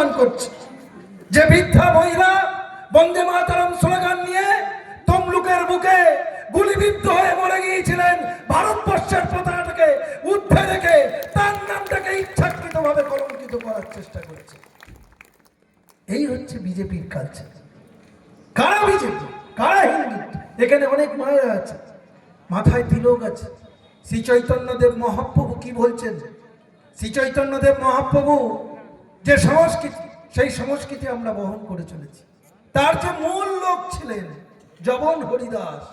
অপমান করছে। যে বৃদ্ধা মহিলা বন্দে মাতরম স্লোগান নিয়ে তমলুকের বুকে গুলিবিদ্ধ হয়ে মরে গিয়েছিলেন, ভারতবর্ষের পতাকাটাকে ঊর্ধ্বে রেখে তার নামটাকে ইচ্ছাকৃতভাবে কলঙ্কিত করার চেষ্টা করেছে। এই হচ্ছে বিজেপির কালচার। কারা বিজেপি, কারা হিন্দু? এখানে অনেক মায়েরা আছে, মাথায় তিলক আছে। শ্রী চৈতন্যদেব মহাপ্রভু কি বলছেন? শ্রী চৈতন্যদেব মহাপ্রভু যে সংস্কৃতি, সেই সংস্কৃতি আমরা বহন করে চলেছি। তার যে মূল লোক ছিলেন জবন হরিদাস,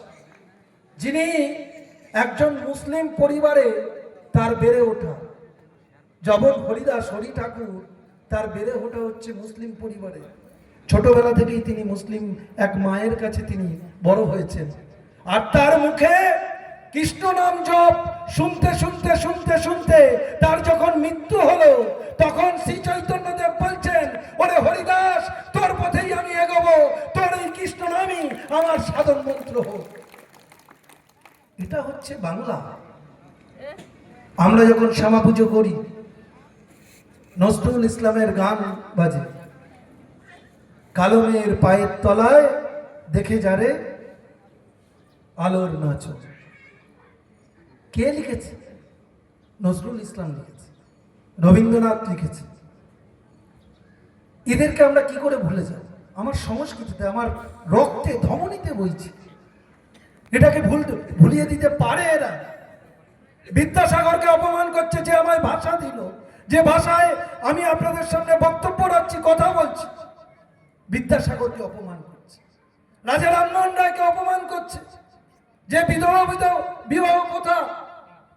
যিনি একজন মুসলিম পরিবারে তার বেড়ে ওঠা। জবন হরিদাস, হরি ঠাকুর, তার বেড়ে ওঠা হচ্ছে মুসলিম পরিবারে। ছোটবেলা থেকেই তিনি মুসলিম এক মায়ের কাছে তিনি বড় হয়েছেন। আর তার মুখে কৃষ্ণ নাম জপ শুনতে শুনতে শুনতে শুনতে তার যখন মৃত্যু হলো, তখন শ্রী চৈতন্যদেব বলছেন, ওরে হরিদাস, তোর পথেই আমি এগোবো, তোর এই কৃষ্ণ নামই আমার সাধন মন্ত্র হোক। এটা হচ্ছে বাংলা। আমরা যখন শ্যামা পুজো করি, নজরুল ইসলামের গান বাজে, কালো মেয়ের পায়ের তলায় দেখে যারে আলোর নাচো। কে লিখেছে? নজরুল ইসলাম লিখেছে, রবীন্দ্রনাথ লিখেছে। এদেরকে আমরা কি করে ভুলে যাব? আমার সংস্কৃতিতে, আমার রক্তে ধমনীতে বইছে। এটাকে ভুলিয়ে দিতে পারে এরা? বিদ্যাসাগরকে অপমান করছে, যে আমায় ভাষা দিল, যে ভাষায় আমি আপনাদের সামনে বক্তব্য রাখছি, কথা বলছি, বিদ্যাসাগরকে অপমান করছে। রাজা রামমোহন রায়কে অপমান করছে, যে বিধবা বিবাহ প্রথা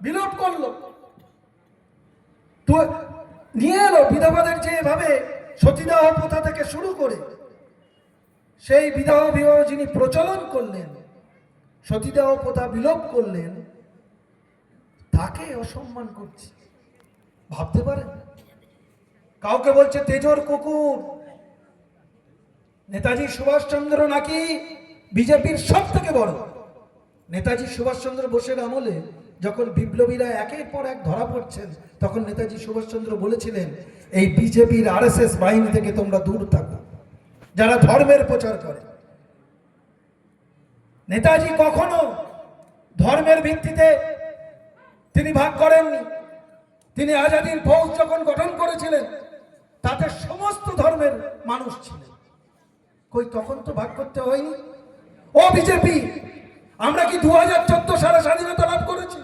বিলোপ করলো, তো নিয়ে এলো বিধবাদের যে এভাবে সতীদাহ প্রথা থেকে শুরু করে সেই বিবাহ যিনি প্রচলন করলেন, সতীদাহ প্রথা বিলোপ করলেন, তাকে অসম্মান করছে। ভাবতে পারেন? কাউকে বলছে তেজর কুকুর। নেতাজি সুভাষচন্দ্র নাকি বিজেপির সব থেকে বড়। নেতাজি সুভাষচন্দ্র বোসের আমলে যখন বিপ্লবীরা একের পর এক ধরা পড়ছেন, তখন নেতাজি সুভাষচন্দ্র বলেছিলেন, এই বিজেপির আরএসএস বাহিনী থেকে তোমরা দূর থাকো, যারা ধর্মের প্রচার করে। নেতাজি কখনো ধর্মের ভিত্তিতে তিনি ভাগ করেননি। তিনি আজাদির ফৌজ যখন গঠন করেছিলেন, তাতে সমস্ত ধর্মের মানুষ ছিলেন। কই তখন তো ভাগ করতে হয়নি। ও বিজেপি, আমরা কি 2014 সালে স্বাধীনতা লাভ করেছি?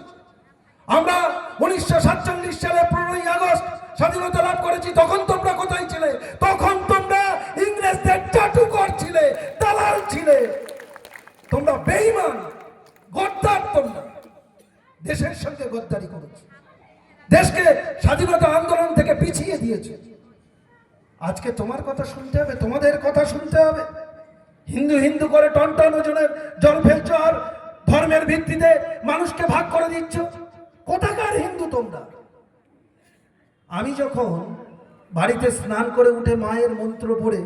আমরা 1947 সালে 15ই আগস্ট স্বাধীনতা লাভ করেছি। তখন তোমরা কোথায় ছিলে? তখন তোমরা ইংরেজদের চাটুকর ছিলে, দালাল ছিলে, তোমরা বেঈমান, গদ্দার। তোমরা দেশের সঙ্গে গদ্দারি করেছো, দেশকে স্বাধীনতা আন্দোলন থেকে পিছিয়ে দিয়েছো। আজকে তোমার কথা শুনতে হবে, তোমাদের কথা শুনতে হবে। হিন্দু হিন্দু করে টনটন ওজনের জল ফেলছো, আর ধর্মের ভিত্তিতে মানুষকে ভাগ করে দিচ্ছ। কোথাকার হিন্দু তোমরা? আমি যখন বাড়িতে স্নান করে উঠে মায়ের মন্ত্র পড়ে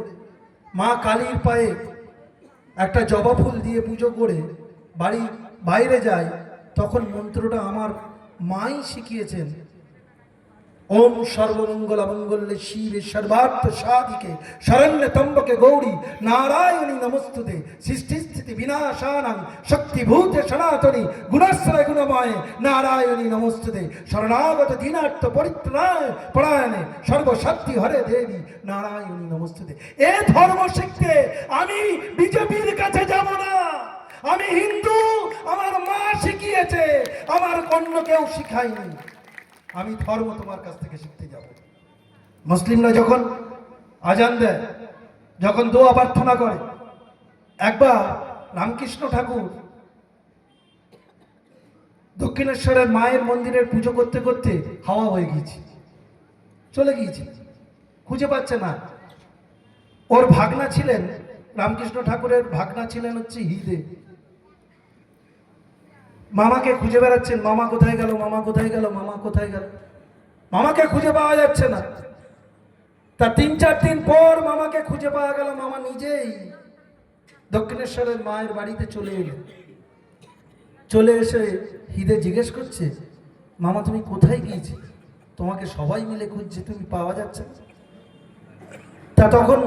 মা কালীর পায়ে একটা জবা ফুল দিয়ে পুজো করে বাড়ি বাইরে যাই, তখন মন্ত্রটা আমার মাই শিখিয়েছেন। ওম সর্বমঙ্গল মঙ্গলে শিবে সর্বার্থ সাধিকে শরণ্য ত্রম্বকে গৌরী নারায়ণী নমস্তুতে সৃষ্টি স্থিতি বিনাশানাং শক্তিভূতে সনাতনী গুণাশ্রয় গুণময়ে নারায়ণী নমস্তুতে শরণাগত দীনার্থ পরিত্রায় পরায়ণে সর্বশক্তি হরে দেবী নারায়ণী নমস্তুতে। এ ধর্ম শিখতে আমি বিজেপির কাছে যাব না। আমি হিন্দু, আমার মা শিখিয়েছে, আমার অন্য কেউ শিখায়নি। আমি ধর্ম তোমার কাছ থেকে শিখতে যাব। মুসলিমরা যখন আজান দেয়, যখন দোয়া প্রার্থনা করে, একবার রামকৃষ্ণ ঠাকুর দক্ষিণেশ্বরের মায়ের মন্দিরের পুজো করতে করতে হাওয়া হয়ে গিয়েছে, চলে গিয়েছে, খুঁজে পাচ্ছে না। ওর ভাগনা ছিলেন, রামকৃষ্ণ ঠাকুরের ভাগনা ছিলেন হচ্ছে হিদে। মামাকে খুঁজে বেড়াচ্ছেন, মামা কোথায় গেল, মামা কোথায় গেল, মামা কোথায় গেল, মামাকে খুঁজে পাওয়া যাচ্ছে না। তা 3-4 দিন পর মামাকে খুঁজে পাওয়া গেল। মামা নিজেই দক্ষিণেশ্বরের মায়ের বাড়িতে চলে এলেন। চলে এসে হিদে জিজ্ঞেস করছে, মামা তুমি কোথায় গিয়েছিলে? তোমাকে সবাই মিলে খুঁজছে, তুমি পাওয়া যাচ্ছে না। তা তখন